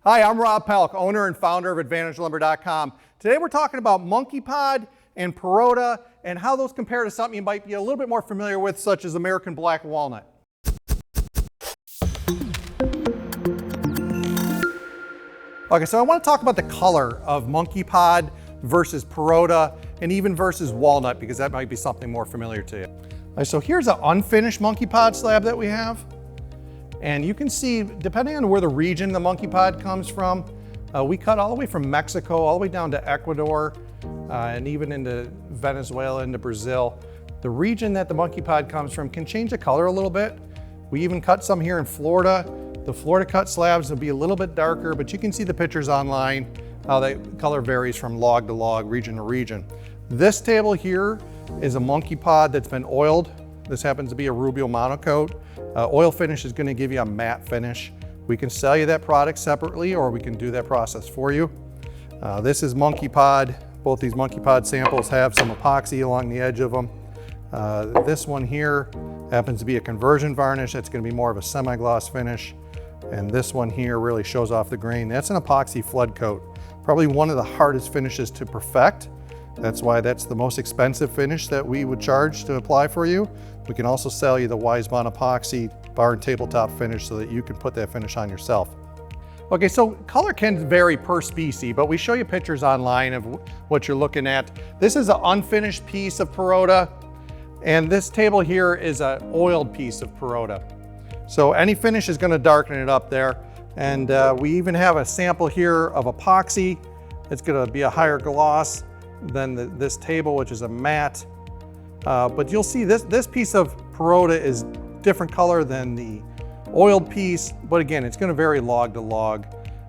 Hi, I'm Rob Pelc, owner and founder of AdvantageLumber.com. Today we're talking about Monkeypod and Parota and how those compare to something you might be a little bit more familiar with, such as American black walnut. Okay, so I want to talk about the color of Monkeypod versus Parota and even versus walnut, because that might be something more familiar to you. So here's an unfinished Monkeypod slab that we have. And you can see, depending on where the region the Monkeypod comes from, we cut all the way from Mexico, all the way down to Ecuador, and even into Venezuela, into Brazil. The region that the Monkeypod comes from can change the color a little bit. We even cut some here in Florida. The Florida cut slabs will be a little bit darker, but you can see the pictures online, how the color varies from log to log, region to region. This table here is a Monkeypod that's been oiled. This happens to be a Rubio monocoat. Oil finish is going to give you a matte finish. We can sell you that product separately, or we can do that process for you. This is Monkeypod. Both these Monkeypod samples have some epoxy along the edge of them. This one here happens to be a conversion varnish. That's going to be more of a semi-gloss finish. And this one here really shows off the grain. That's an epoxy flood coat. Probably one of the hardest finishes to perfect. That's why that's the most expensive finish that we would charge to apply for you. We can also sell you the Wisebond epoxy bar and tabletop finish so that you can put that finish on yourself. Okay, so color can vary per species, but we show you pictures online of what you're looking at. This is an unfinished piece of Parota, and this table here is an oiled piece of Parota. So any finish is going to darken it up there. And we even have a sample here of epoxy. It's going to be a higher gloss than this table, which is a matte. But you'll see this piece of Parota is different color than the oiled piece, but again, it's going to vary log to log.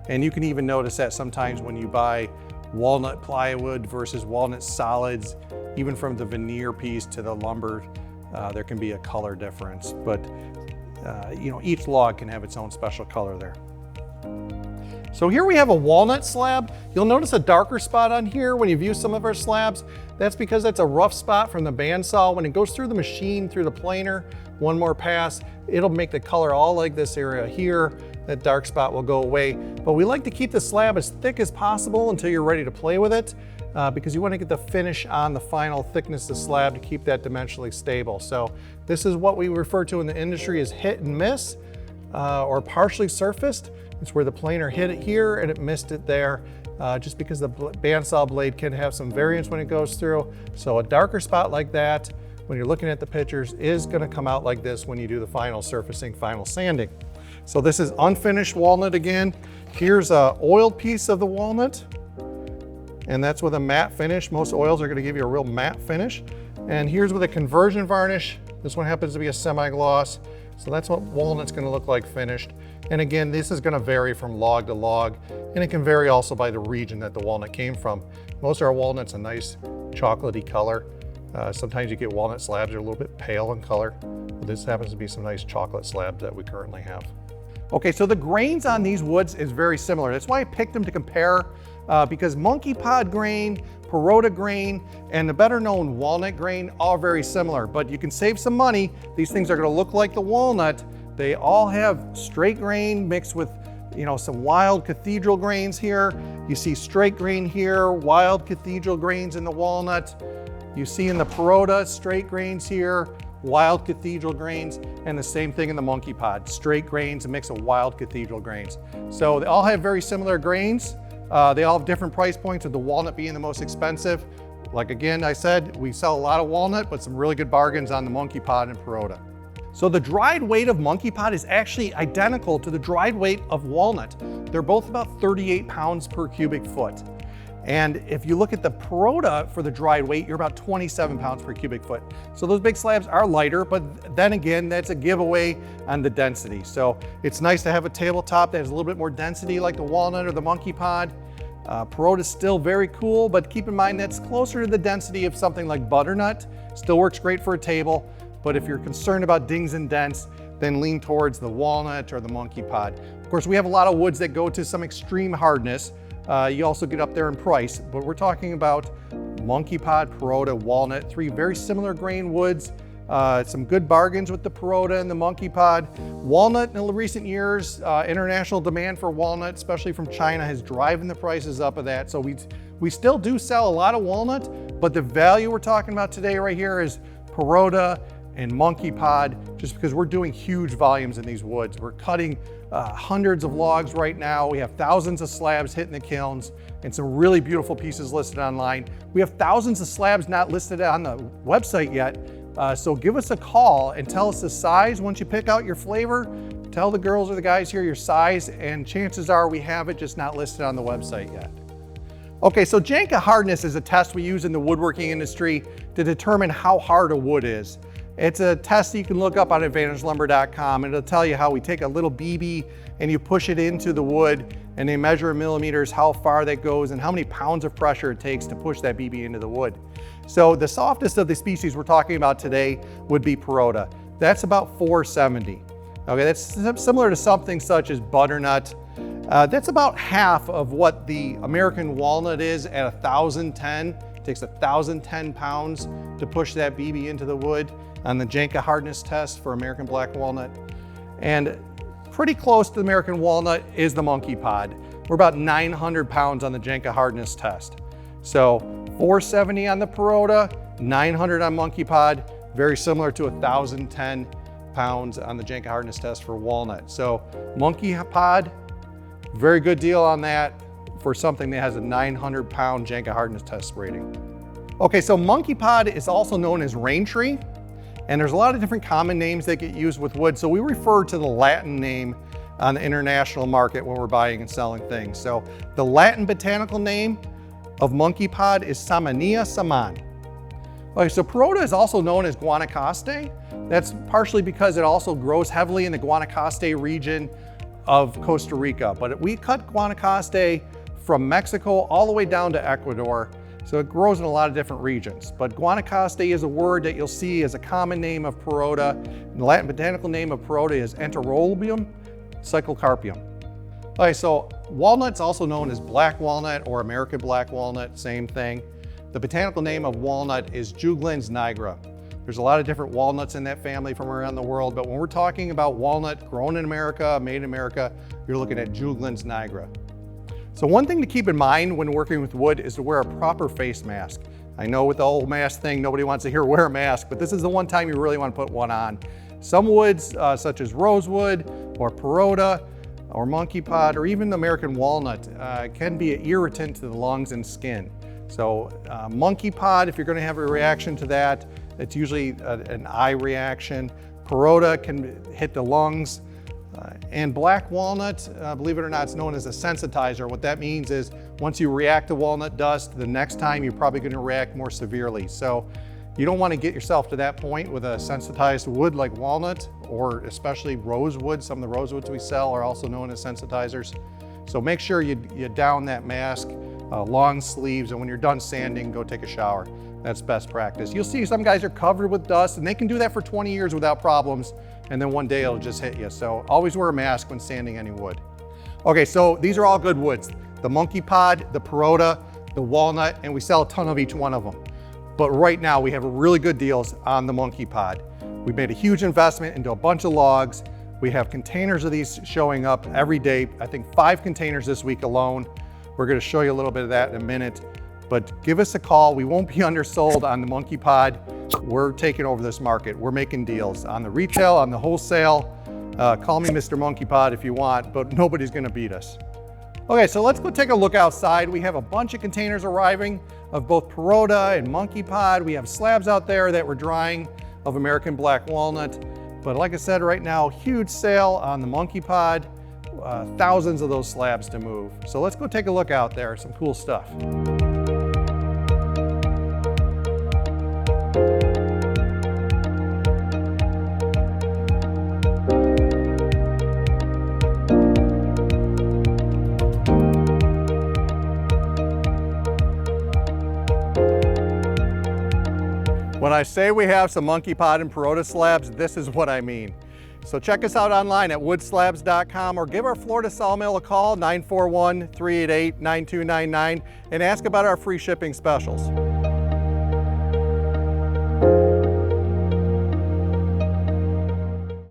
And you can even notice that sometimes when you buy walnut plywood versus walnut solids, even from the veneer piece to the lumber, there can be a color difference. But you know, each log can have its own special color there. So here we have a walnut slab. You'll notice a darker spot on here when you view some of our slabs. That's because that's a rough spot from the bandsaw. When it goes through the machine, through the planer, one more pass, it'll make the color all like this area here. That dark spot will go away. But we like to keep the slab as thick as possible until you're ready to play with it, because you want to get the finish on the final thickness of the slab to keep that dimensionally stable. So this is what we refer to in the industry as hit and miss, or partially surfaced. It's where the planer hit it here and it missed it there, just because the bandsaw blade can have some variance when it goes through. So a darker spot like that, when you're looking at the pictures, is going to come out like this when you do the final surfacing, final sanding. So this is unfinished walnut again. Here's an oiled piece of the walnut, and that's with a matte finish. Most oils are going to give you a real matte finish. And here's with a conversion varnish. This one happens to be a semi-gloss. So that's what walnut's going to look like finished. And again, this is going to vary from log to log, and it can vary also by the region that the walnut came from. Most of our walnut's a nice chocolatey color. Sometimes you get walnut slabs that are a little bit pale in color. But this happens to be some nice chocolate slabs that we currently have. Okay, so the grains on these woods is very similar. That's why I picked them to compare, because Monkeypod grain, Parota grain, and the better known walnut grain all very similar, but you can save some money. These things are going to look like the walnut. They all have straight grain mixed with, you know, some wild cathedral grains here. You see straight grain here, wild cathedral grains in the walnut. You see in the Parota straight grains here, wild cathedral grains, and the same thing in the Monkeypod, straight grains, a mix of wild cathedral grains. So they all have very similar grains. They all have different price points, with the walnut being the most expensive. Like again, I said, we sell a lot of walnut, but some really good bargains on the Monkeypod and Parota. So the dried weight of Monkeypod is actually identical to the dried weight of walnut. They're both about 38 pounds per cubic foot. And if you look at the Parota for the dried weight, you're about 27 pounds per cubic foot. So those big slabs are lighter, but then again, that's a giveaway on the density. So it's nice to have a tabletop that has a little bit more density like the walnut or the Monkeypod. Parota is still very cool, but keep in mind that's closer to the density of something like butternut. Still works great for a table, but if you're concerned about dings and dents, then lean towards the walnut or the Monkeypod. Of course, we have a lot of woods that go to some extreme hardness. You also get up there in price, but we're talking about Monkeypod, Parota, walnut, three very similar grain woods Some good bargains with the Parota and the Monkeypod. Walnut in the recent years, international demand for walnut, especially from China, has driven the prices up of that. So we still do sell a lot of walnut, but the value we're talking about today right here is Parota and Monkeypod, just because we're doing huge volumes in these woods. We're cutting hundreds of logs right now. We have thousands of slabs hitting the kilns and some really beautiful pieces listed online. We have thousands of slabs not listed on the website yet. So give us a call and tell us the size. Once you pick out your flavor, tell the girls or the guys here your size, and chances are we have it, just not listed on the website yet. Okay, so Janka hardness is a test we use in the woodworking industry to determine how hard a wood is. It's a test that you can look up on AdvantageLumber.com, and it'll tell you how we take a little BB and you push it into the wood, and they measure in millimeters how far that goes and how many pounds of pressure it takes to push that BB into the wood. So the softest of the species we're talking about today would be Parota. That's about 470. Okay, that's similar to something such as butternut. That's about half of what the American walnut is at 1,010. It takes 1,010 pounds to push that BB into the wood on the Janka hardness test for American black walnut. And pretty close to the American walnut is the Monkeypod. We're about 900 pounds on the Janka hardness test. So 470 on the Parota, 900 on Monkeypod, very similar to 1,010 pounds on the Janka hardness test for walnut. So Monkeypod, very good deal on that for something that has a 900 pound Janka hardness test rating. Okay, so Monkeypod is also known as rain tree, and there's a lot of different common names that get used with wood. So we refer to the Latin name on the international market when we're buying and selling things. So the Latin botanical name of Monkeypod is Samania saman. Okay, so Parota is also known as Guanacaste. That's partially because it also grows heavily in the Guanacaste region of Costa Rica. But we cut Guanacaste from Mexico all the way down to Ecuador. So it grows in a lot of different regions. But Guanacaste is a word that you'll see as a common name of Parota. And the Latin botanical name of Parota is Enterolibium cyclocarpium. Okay, so walnut's also known as black walnut or American black walnut, same thing. The botanical name of walnut is Juglans nigra. There's a lot of different walnuts in that family from around the world, but when we're talking about walnut grown in America, made in America, you're looking at Juglans nigra. So one thing to keep in mind when working with wood is to wear a proper face mask. I know with the whole mask thing, nobody wants to hear wear a mask, but this is the one time you really want to put one on. Some woods, such as rosewood or Parota or Monkeypod or even American walnut, can be an irritant to the lungs and skin. So Monkeypod, if you're going to have a reaction to that, it's usually an eye reaction. Parota can hit the lungs. And black walnut, believe it or not, it's known as a sensitizer. What that means is once you react to walnut dust, the next time you're probably going to react more severely. So you don't want to get yourself to that point with a sensitized wood like walnut, or especially rosewood. Some of the rosewoods we sell are also known as sensitizers. So make sure you down that mask, long sleeves, and when you're done sanding, go take a shower. That's best practice. You'll see some guys are covered with dust, and they can do that for 20 years without problems, and then one day it'll just hit you. So always wear a mask when sanding any wood. Okay, so these are all good woods. The Monkeypod, the Parota, the walnut, and we sell a ton of each one of them. But right now we have really good deals on the Monkeypod. We made a huge investment into a bunch of logs. We have containers of these showing up every day. I think 5 containers this week alone. We're gonna show you a little bit of that in a minute, but give us a call. We won't be undersold on the Monkeypod. We're taking over this market. We're making deals on the retail, on the wholesale. Call me Mr. Monkeypod if you want, but nobody's gonna beat us. Okay, so let's go take a look outside. We have a bunch of containers arriving of both Parota and Monkeypod. We have slabs out there that we're drying of American black walnut. But like I said, right now, huge sale on the Monkeypod. Thousands of those slabs to move. So let's go take a look out there, some cool stuff. When I say we have some Monkeypod and Parota slabs, this is what I mean. So check us out online at woodslabs.com or give our Florida Sawmill a call, 941-388-9299, and ask about our free shipping specials.